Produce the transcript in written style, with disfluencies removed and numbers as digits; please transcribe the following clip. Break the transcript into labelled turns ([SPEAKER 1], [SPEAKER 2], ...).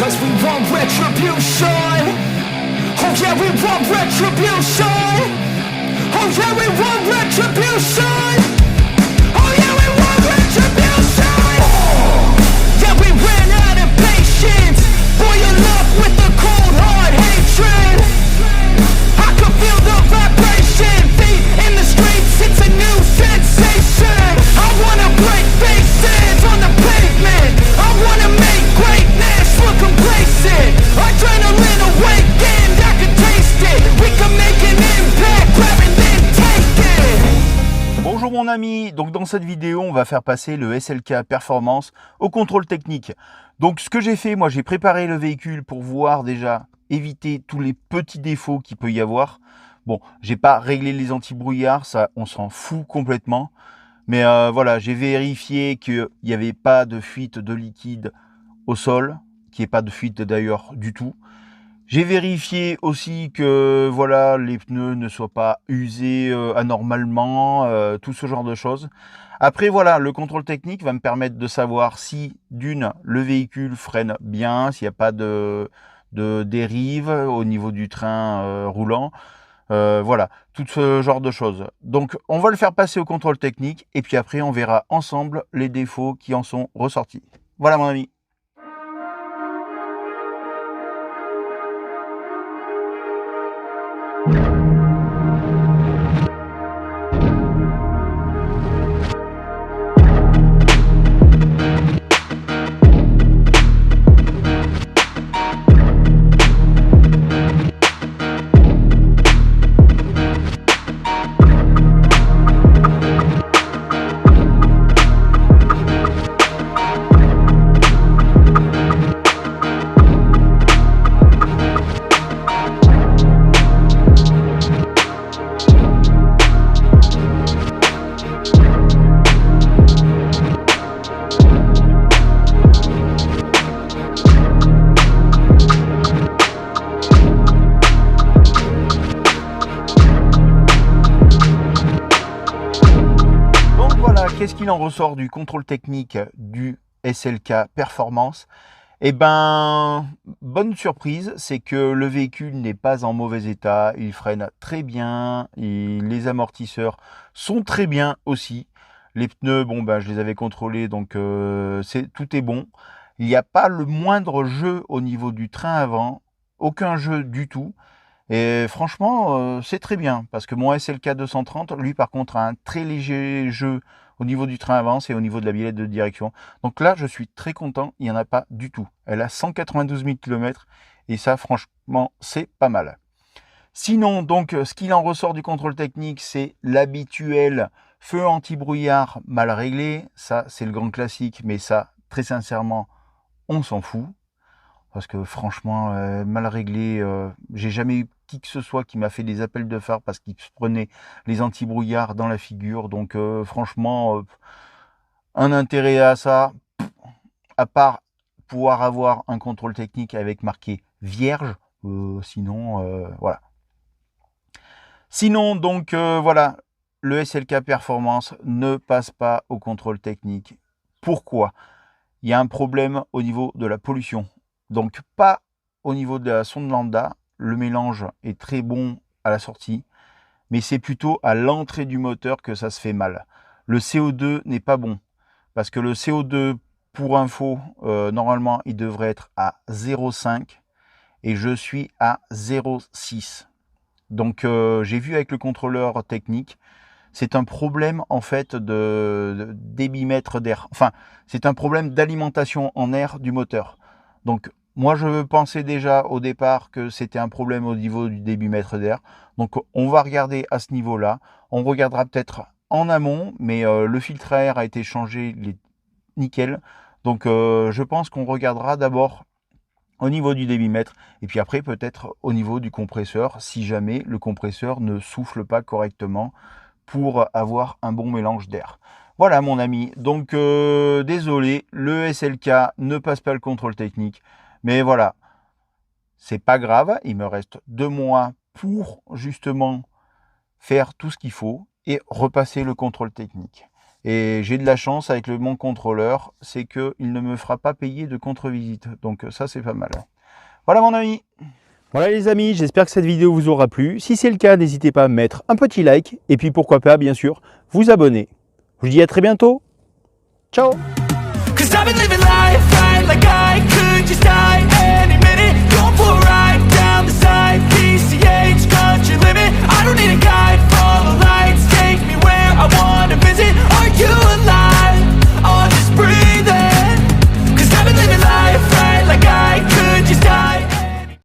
[SPEAKER 1] Cause we want retribution. Oh yeah, we want retribution. Oh yeah, we want retribution. Oh yeah, we want retribution. Yeah, we ran out of patience. Boil up with the cold hard hatred. I can feel the vibration. Feet in the streets, it's a new sensation. I wanna break faces on the pavement. I wanna make greatness look complacent. Adrenaline awakened, I can taste it. We can make an impact, grab and then take it.
[SPEAKER 2] Bonjour mon ami, donc dans cette vidéo on va faire passer le SLK Performance au contrôle technique. Donc ce que j'ai fait, moi j'ai préparé le véhicule pour voir déjà éviter tous les petits défauts qu'il peut y avoir. Bon, j'ai pas réglé les anti-brouillards, ça on s'en fout complètement. Mais voilà, j'ai vérifié qu'il n'y avait pas de fuite de liquide au sol, qu'il n'y ait pas de fuite d'ailleurs du tout. J'ai vérifié aussi que voilà, les pneus ne soient pas usés anormalement, tout ce genre de choses. Après voilà, le contrôle technique va me permettre de savoir si d'une, le véhicule freine bien, s'il n'y a pas de dérive au niveau du train roulant. Voilà, tout ce genre de choses. Donc on va le faire passer au contrôle technique et puis après on verra ensemble les défauts qui en sont ressortis. Voilà mon ami. Qu'est-ce qu'il en ressort du contrôle technique du SLK Performance? Eh ben, bonne surprise, c'est que le véhicule n'est pas en mauvais état, il freine très bien, les amortisseurs sont très bien aussi. Les pneus, bon ben, je les avais contrôlés, donc tout est bon. Il n'y a pas le moindre jeu au niveau du train avant, aucun jeu du tout. Et franchement, c'est très bien, parce que mon SLK 230, lui par contre, a un très léger jeu au niveau du train avant et au niveau de la biellette de direction. Donc là, je suis très content, il n'y en a pas du tout. Elle a 192 000 km, et ça, franchement, c'est pas mal. Sinon, donc, ce qu'il en ressort du contrôle technique, c'est l'habituel feu anti-brouillard mal réglé. Ça, c'est le grand classique, mais ça, très sincèrement, on s'en fout. Parce que franchement, mal réglé, j'ai jamais eu qui que ce soit qui m'a fait des appels de phare parce qu'il se prenait les anti-brouillards dans la figure. Donc franchement, un intérêt à ça, à part pouvoir avoir un contrôle technique avec marqué vierge, sinon, voilà. Sinon, donc, voilà, le SLK Performance ne passe pas au contrôle technique. Pourquoi? Il y a un problème au niveau de la pollution. Donc pas au niveau de la sonde lambda, le mélange est très bon à la sortie, mais c'est plutôt à l'entrée du moteur que ça se fait mal. Le CO2 n'est pas bon, parce que le CO2, pour info, normalement il devrait être à 0,5 et je suis à 0,6. Donc j'ai vu avec le contrôleur technique, c'est un problème en fait de débitmètre d'air. Enfin, c'est un problème d'alimentation en air du moteur. Donc moi je pensais déjà au départ que c'était un problème au niveau du débitmètre d'air. Donc on va regarder à ce niveau-là. On regardera peut-être en amont, mais le filtre à air a été changé, il est nickel. Donc je pense qu'on regardera d'abord au niveau du débitmètre et puis après peut-être au niveau du compresseur si jamais le compresseur ne souffle pas correctement pour avoir un bon mélange d'air. Voilà mon ami, donc désolé, le SLK ne passe pas le contrôle technique, mais voilà, c'est pas grave, il me reste 2 mois pour justement faire tout ce qu'il faut et repasser le contrôle technique. Et j'ai de la chance avec mon contrôleur, c'est qu'il ne me fera pas payer de contre-visite. Donc ça, c'est pas mal. Voilà mon ami.
[SPEAKER 3] Voilà les amis, j'espère que cette vidéo vous aura plu. Si c'est le cas, n'hésitez pas à mettre un petit like et puis pourquoi pas, bien sûr, vous abonner. Je vous dis à très bientôt. Ciao!
[SPEAKER 1] 'Cause I've been living life right like I